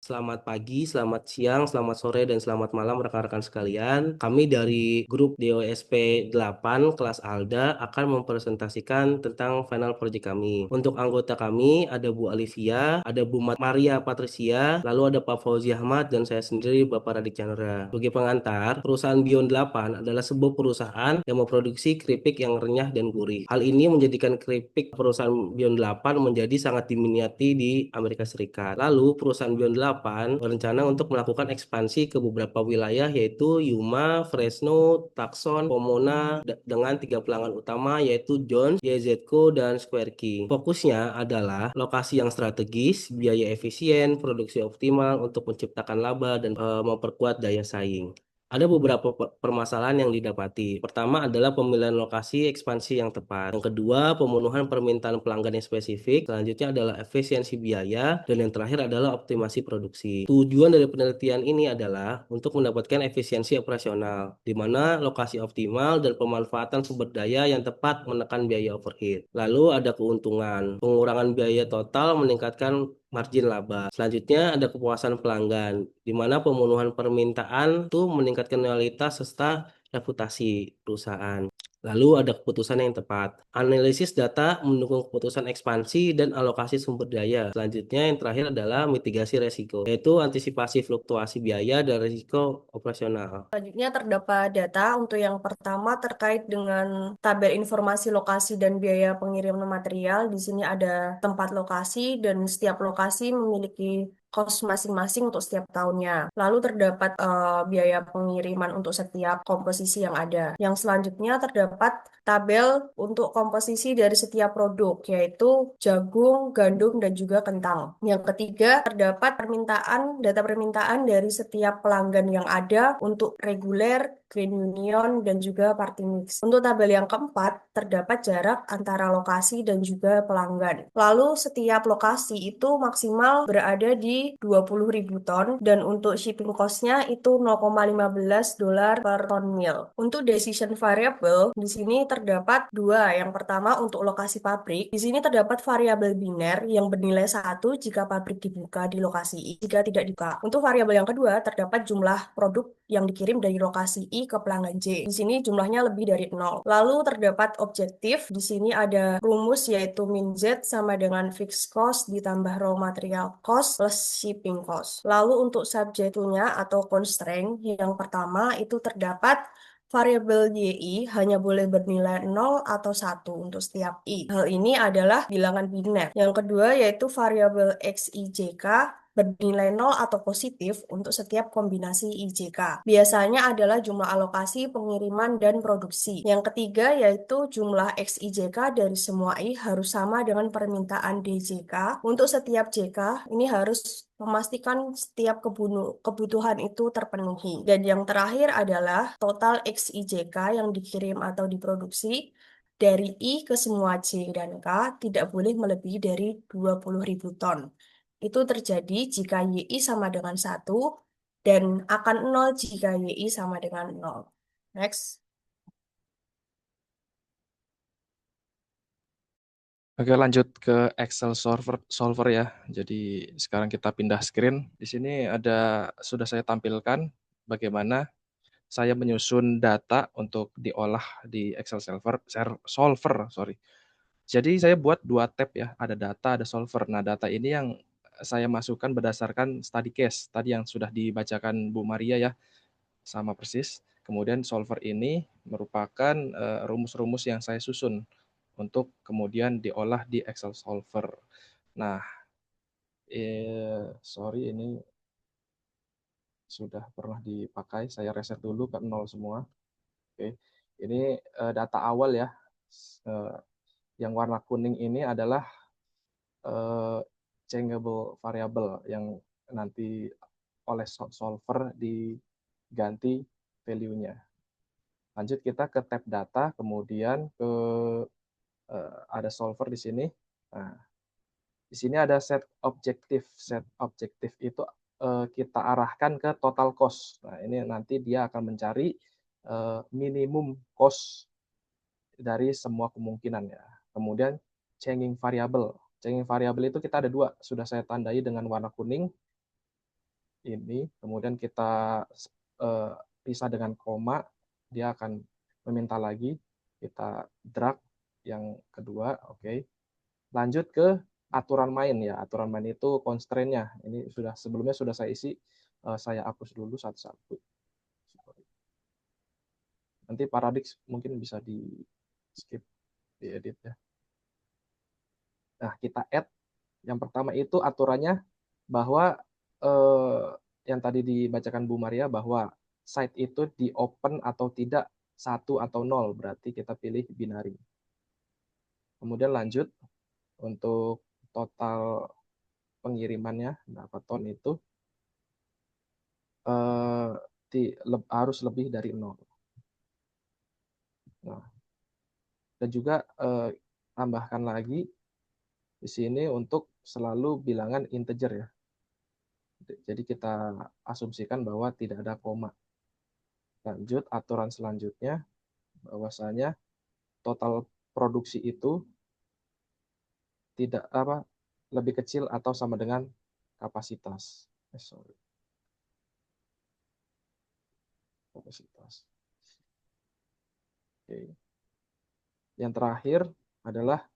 Selamat pagi, selamat siang, selamat sore, dan selamat malam rekan-rekan sekalian. Kami dari grup DOSP 8 kelas Alda akan mempresentasikan tentang final project kami. Untuk anggota kami ada Bu Alivia, ada Bu Maria Patricia, lalu ada Pak Fauzi Ahmad, dan saya sendiri Bapak Radik Chandra. Sebagai pengantar, perusahaan Beyond 8 adalah sebuah perusahaan yang memproduksi keripik yang renyah dan gurih. Hal ini menjadikan keripik perusahaan Beyond 8 menjadi sangat diminati di Amerika Serikat. Lalu perusahaan Beyond 8 berencana untuk melakukan ekspansi ke beberapa wilayah yaitu Yuma, Fresno, Tucson, Pomona dengan 3 pelanggan utama yaitu Jones, YZCO, dan Square Key. Fokusnya adalah lokasi yang strategis, biaya efisien, produksi optimal untuk menciptakan laba dan memperkuat daya saing. Ada beberapa permasalahan yang didapati. Pertama adalah pemilihan lokasi ekspansi yang tepat. Yang kedua, pemenuhan permintaan pelanggan yang spesifik. Selanjutnya adalah efisiensi biaya. Dan yang terakhir adalah optimasi produksi. Tujuan dari penelitian ini adalah untuk mendapatkan efisiensi operasional, di mana lokasi optimal dan pemanfaatan sumber daya yang tepat menekan biaya overhead. Lalu ada keuntungan. Pengurangan biaya total meningkatkan margin laba. Selanjutnya ada kepuasan pelanggan, di mana pemenuhan permintaan itu meningkatkan loyalitas serta reputasi perusahaan. Lalu ada keputusan yang tepat. Analisis data mendukung keputusan ekspansi dan alokasi sumber daya. Selanjutnya yang terakhir adalah mitigasi resiko, yaitu antisipasi fluktuasi biaya dan risiko operasional. Selanjutnya terdapat data untuk yang pertama terkait dengan tabel informasi lokasi dan biaya pengiriman material. Di sini ada tempat lokasi dan setiap lokasi memiliki cost masing-masing untuk setiap tahunnya. Lalu terdapat biaya pengiriman untuk setiap komposisi yang ada. Yang selanjutnya terdapat tabel untuk komposisi dari setiap produk, yaitu jagung, gandum, dan juga kentang. Yang ketiga, terdapat data permintaan dari setiap pelanggan yang ada untuk reguler, Green Union, dan juga Party Mix. Untuk tabel yang keempat, terdapat jarak antara lokasi dan juga pelanggan. Lalu setiap lokasi itu maksimal berada di 20.000 ton dan untuk shipping cost-nya itu $0,15 per ton mil. Untuk decision variable, di sini terdapat dua. Yang pertama untuk lokasi pabrik, di sini terdapat variabel biner yang bernilai 1 jika pabrik dibuka di lokasi I, jika tidak dibuka. Untuk variabel yang kedua, terdapat jumlah produk yang dikirim dari lokasi I ke pelanggan J. Di sini jumlahnya lebih dari 0. Lalu terdapat objektif. Di sini ada rumus yaitu min Z sama dengan fixed cost ditambah raw material cost plus shipping cost. Lalu untuk subject-nya atau constraint yang pertama itu terdapat variabel YI hanya boleh bernilai 0 atau 1 untuk setiap I. Hal ini adalah bilangan biner. Yang kedua yaitu variabel XIJK bernilai 0 atau positif untuk setiap kombinasi IJK. Biasanya adalah jumlah alokasi, pengiriman, dan produksi. Yang ketiga yaitu jumlah XIJK dari semua I harus sama dengan permintaan DJK. Untuk setiap JK, ini harus memastikan setiap kebutuhan itu terpenuhi. Dan yang terakhir adalah total XIJK yang dikirim atau diproduksi dari I ke semua J dan K tidak boleh melebihi dari 20.000 ton. Itu terjadi jika YI sama dengan 1 dan akan 0 jika YI sama dengan 0. Next. Oke, lanjut ke Excel solver ya. Jadi sekarang kita pindah screen. Di sini sudah saya tampilkan bagaimana saya menyusun data untuk diolah di Excel solver, sorry. Jadi saya buat 2 tab ya, ada data, ada solver. Nah, data ini yang saya masukkan berdasarkan study case tadi yang sudah dibacakan Bu Maria ya, sama persis. Kemudian solver ini merupakan rumus-rumus yang saya susun untuk kemudian diolah di Excel solver. Nah, sorry ini sudah pernah dipakai, saya reset dulu ke 0 semua. Oke, ini data awal ya. Yang warna kuning ini adalah changeable variable yang nanti oleh solver diganti value-nya. Lanjut kita ke tab data, kemudian ada solver di sini. Nah, di sini ada set objektif. Set objektif itu kita arahkan ke total cost. Nah, ini nanti dia akan mencari minimum cost dari semua kemungkinan ya. Kemudian changing variable. Changing variable itu kita ada 2, sudah saya tandai dengan warna kuning. ini, kemudian kita pisah dengan koma, dia akan meminta lagi, kita drag yang kedua, oke. Lanjut ke aturan main ya, aturan main itu constraint-nya, ini sebelumnya sudah saya isi, saya hapus dulu satu-satu. Nanti Paradix mungkin bisa di skip, diedit ya. Nah, kita add, yang pertama itu aturannya bahwa yang tadi dibacakan Bu Maria bahwa site itu di open atau tidak 1 atau 0, berarti kita pilih binary. Kemudian lanjut untuk total pengirimannya berapa ton itu harus lebih dari 0. Nah, dan juga tambahkan lagi di sini untuk selalu bilangan integer ya. Jadi kita asumsikan bahwa tidak ada koma. Lanjut aturan selanjutnya bahwasanya total produksi itu tidak lebih kecil atau sama dengan kapasitas. Kapasitas. Oke. Yang terakhir adalah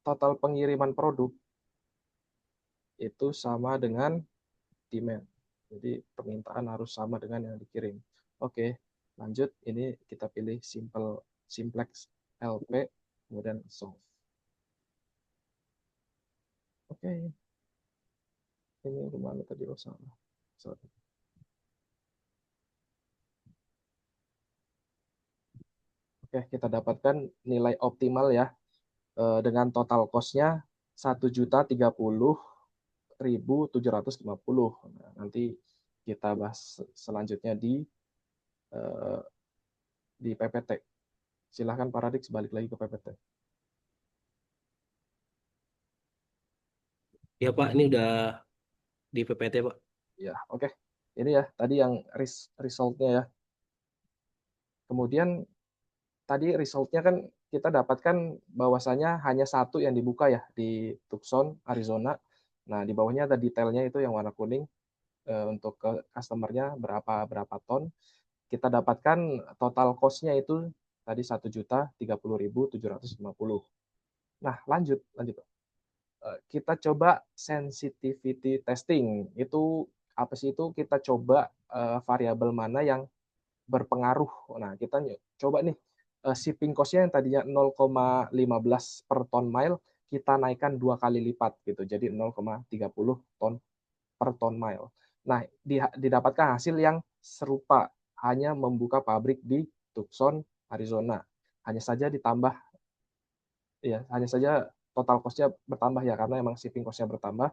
total pengiriman produk itu sama dengan demand. Jadi permintaan harus sama dengan yang dikirim. Oke, lanjut. Ini kita pilih simplex LP, kemudian solve. Oke. Ini kemana tadi? Oh, salah. Sorry. Oke, kita dapatkan nilai optimal ya dengan total cost-nya 1.030.750. Nah, nanti kita bahas selanjutnya di PPT. Silahkan Paradix balik lagi ke PPT. Ya Pak, ini udah di PPT Pak. Ya, oke. Ini ya tadi yang result-nya ya. Kemudian tadi result-nya kan kita dapatkan bahwasanya hanya satu yang dibuka ya di Tucson, Arizona. Nah, di bawahnya ada detailnya itu yang warna kuning untuk ke customer-nya berapa ton. Kita dapatkan total cost-nya itu tadi 1.030.750. Nah, lanjut. Kita coba sensitivity testing. Itu apa sih itu? Kita coba variabel mana yang berpengaruh. Nah, kita coba nih shipping cost-nya yang tadinya 0,15 per ton mile, kita naikkan 2 kali lipat gitu. Jadi 0,30 ton per ton mile. Nah, didapatkan hasil yang serupa, hanya membuka pabrik di Tucson, Arizona. Hanya saja total cost-nya bertambah ya, karena emang shipping cost-nya bertambah,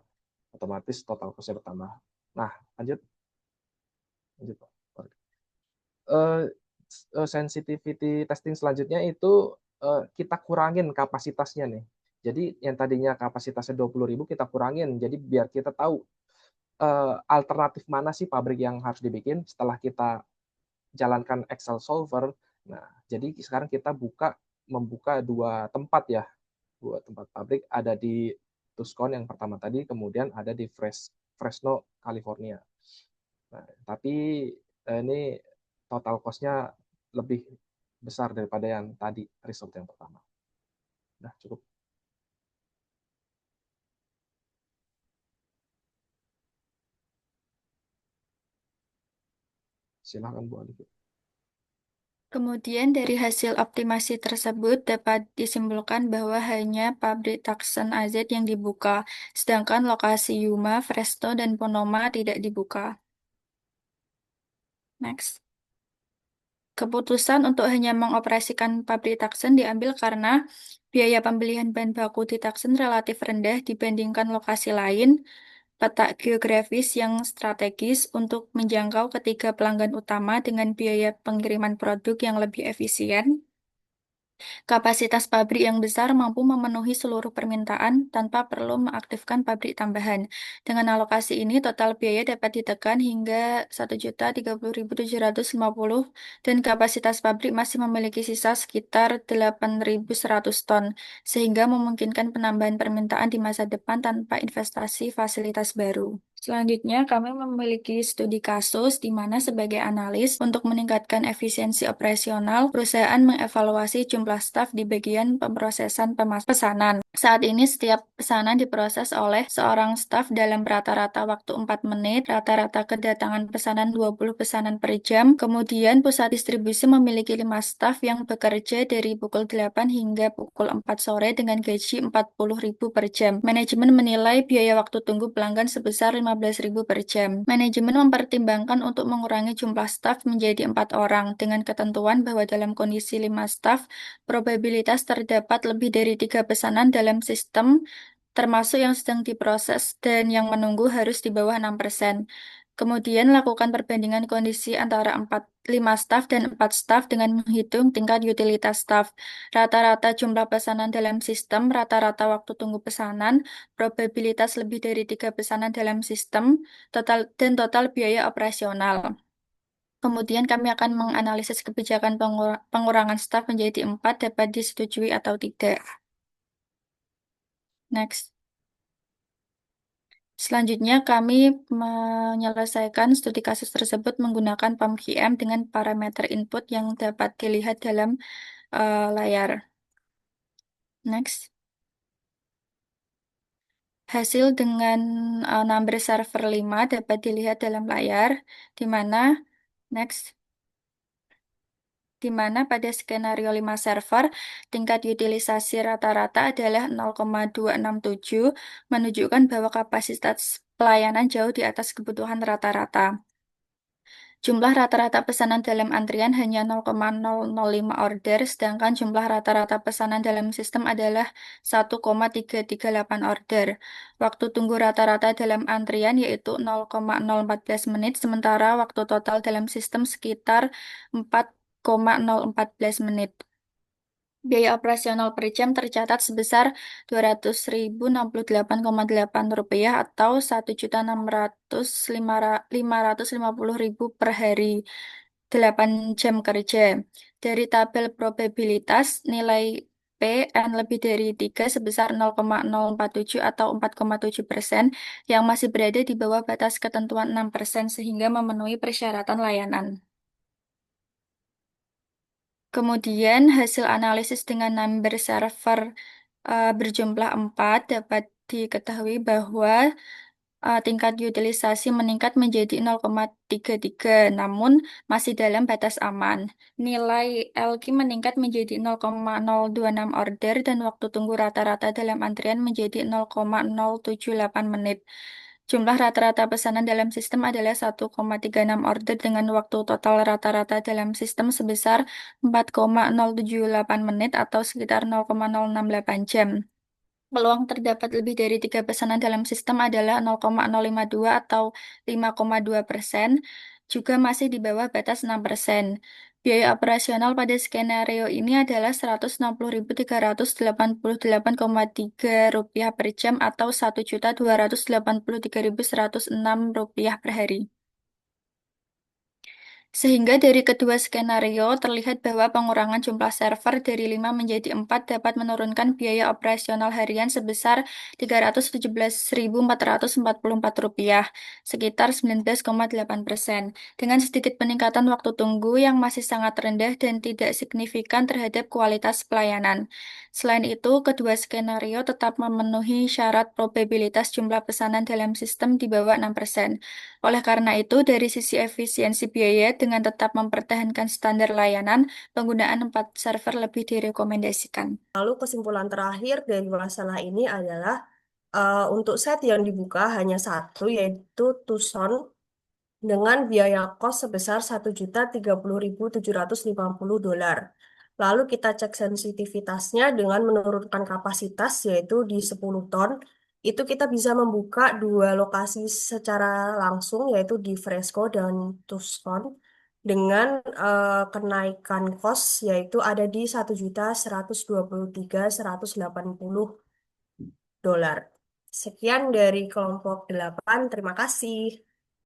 otomatis total cost-nya bertambah. Nah, lanjut. Sensitivity testing selanjutnya itu kita kurangin kapasitasnya nih. Jadi yang tadinya kapasitasnya 20.000 kita kurangin. Jadi biar kita tahu alternatif mana sih pabrik yang harus dibikin setelah kita jalankan Excel solver. Nah, jadi sekarang kita membuka 2 tempat ya. 2 tempat pabrik, ada di Tucson yang pertama tadi, kemudian ada di Fresno, California. Nah, tapi ini total cost-nya lebih besar daripada yang tadi result yang pertama. Nah, cukup. Silakan Bu Alif. Kemudian dari hasil optimasi tersebut dapat disimpulkan bahwa hanya pabrik Tucson AZ yang dibuka, sedangkan lokasi Yuma, Fresno, dan Ponoma tidak dibuka. Next. Keputusan untuk hanya mengoperasikan pabrik Tucson diambil karena biaya pembelian bahan baku di Tucson relatif rendah dibandingkan lokasi lain, peta geografis yang strategis untuk menjangkau ketiga pelanggan utama dengan biaya pengiriman produk yang lebih efisien. Kapasitas pabrik yang besar mampu memenuhi seluruh permintaan tanpa perlu mengaktifkan pabrik tambahan. Dengan alokasi ini, total biaya dapat ditekan hingga 1.030.750 dan kapasitas pabrik masih memiliki sisa sekitar 8.100 ton, sehingga memungkinkan penambahan permintaan di masa depan tanpa investasi fasilitas baru. Selanjutnya, kami memiliki studi kasus di mana sebagai analis untuk meningkatkan efisiensi operasional, perusahaan mengevaluasi jumlah staf di bagian pemrosesan pesanan. Saat ini setiap pesanan diproses oleh seorang staf dalam rata-rata waktu 4 menit, rata-rata kedatangan pesanan 20 pesanan per jam. Kemudian pusat distribusi memiliki 5 staf yang bekerja dari pukul 8 hingga pukul 4 sore dengan gaji 40.000 per jam. Manajemen menilai biaya waktu tunggu pelanggan sebesar 15.000 per jam. Manajemen mempertimbangkan untuk mengurangi jumlah staf menjadi 4 orang dengan ketentuan bahwa dalam kondisi 5 staf, probabilitas terdapat lebih dari 3 pesanan dalam sistem termasuk yang sedang diproses dan yang menunggu harus di bawah 6%. Kemudian lakukan perbandingan kondisi antara 5 staf dan 4 staf dengan menghitung tingkat utilitas staf, rata-rata jumlah pesanan dalam sistem, rata-rata waktu tunggu pesanan, probabilitas lebih dari 3 pesanan dalam sistem, total biaya operasional. Kemudian kami akan menganalisis kebijakan pengurangan staf menjadi 4 dapat disetujui atau tidak. Next. Selanjutnya, kami menyelesaikan studi kasus tersebut menggunakan PAM-QM dengan parameter input yang dapat dilihat dalam layar. Next. Hasil dengan number server 5 dapat dilihat dalam layar, di mana next, di mana pada skenario 5 server, tingkat utilisasi rata-rata adalah 0,267, menunjukkan bahwa kapasitas pelayanan jauh di atas kebutuhan rata-rata. Jumlah rata-rata pesanan dalam antrian hanya 0,005 order, sedangkan jumlah rata-rata pesanan dalam sistem adalah 1,338 order. Waktu tunggu rata-rata dalam antrian yaitu 0,014 menit, sementara waktu total dalam sistem sekitar 4,014 menit. Biaya operasional per jam tercatat sebesar Rp200.068,8 atau Rp1.600.550.000 per hari 8 jam kerja. Dari tabel probabilitas, nilai PN lebih dari 3 sebesar 0,047 atau 4,7%, yang masih berada di bawah batas ketentuan 6% sehingga memenuhi persyaratan layanan. Kemudian hasil analisis dengan number server berjumlah 4 dapat diketahui bahwa tingkat utilisasi meningkat menjadi 0,33, namun masih dalam batas aman. Nilai LQ meningkat menjadi 0,026 order dan waktu tunggu rata-rata dalam antrian menjadi 0,078 menit. Jumlah rata-rata pesanan dalam sistem adalah 1,36 order dengan waktu total rata-rata dalam sistem sebesar 4,078 menit atau sekitar 0,068 jam. Peluang terdapat lebih dari 3 pesanan dalam sistem adalah 0,052 atau 5,2%, juga masih di bawah batas 6%. Biaya operasional pada skenario ini adalah Rp160.388,3 per jam atau Rp1.283.106 per hari. Sehingga dari kedua skenario terlihat bahwa pengurangan jumlah server dari 5 menjadi 4 dapat menurunkan biaya operasional harian sebesar Rp317.444, sekitar 19,8%, dengan sedikit peningkatan waktu tunggu yang masih sangat rendah dan tidak signifikan terhadap kualitas pelayanan. Selain itu, kedua skenario tetap memenuhi syarat probabilitas jumlah pesanan dalam sistem di bawah 6%. Oleh karena itu, dari sisi efisiensi biaya dengan tetap mempertahankan standar layanan, penggunaan 4 server lebih direkomendasikan. Lalu kesimpulan terakhir dari masalah ini adalah untuk set yang dibuka hanya satu, yaitu Tucson dengan biaya kos sebesar $1.030.750. Lalu kita cek sensitivitasnya dengan menurunkan kapasitas yaitu di 10 ton. Itu kita bisa membuka dua lokasi secara langsung yaitu di Fresco dan Tucson dengan kenaikan kos yaitu ada di $1.123.180. Sekian dari kelompok 8. Terima kasih.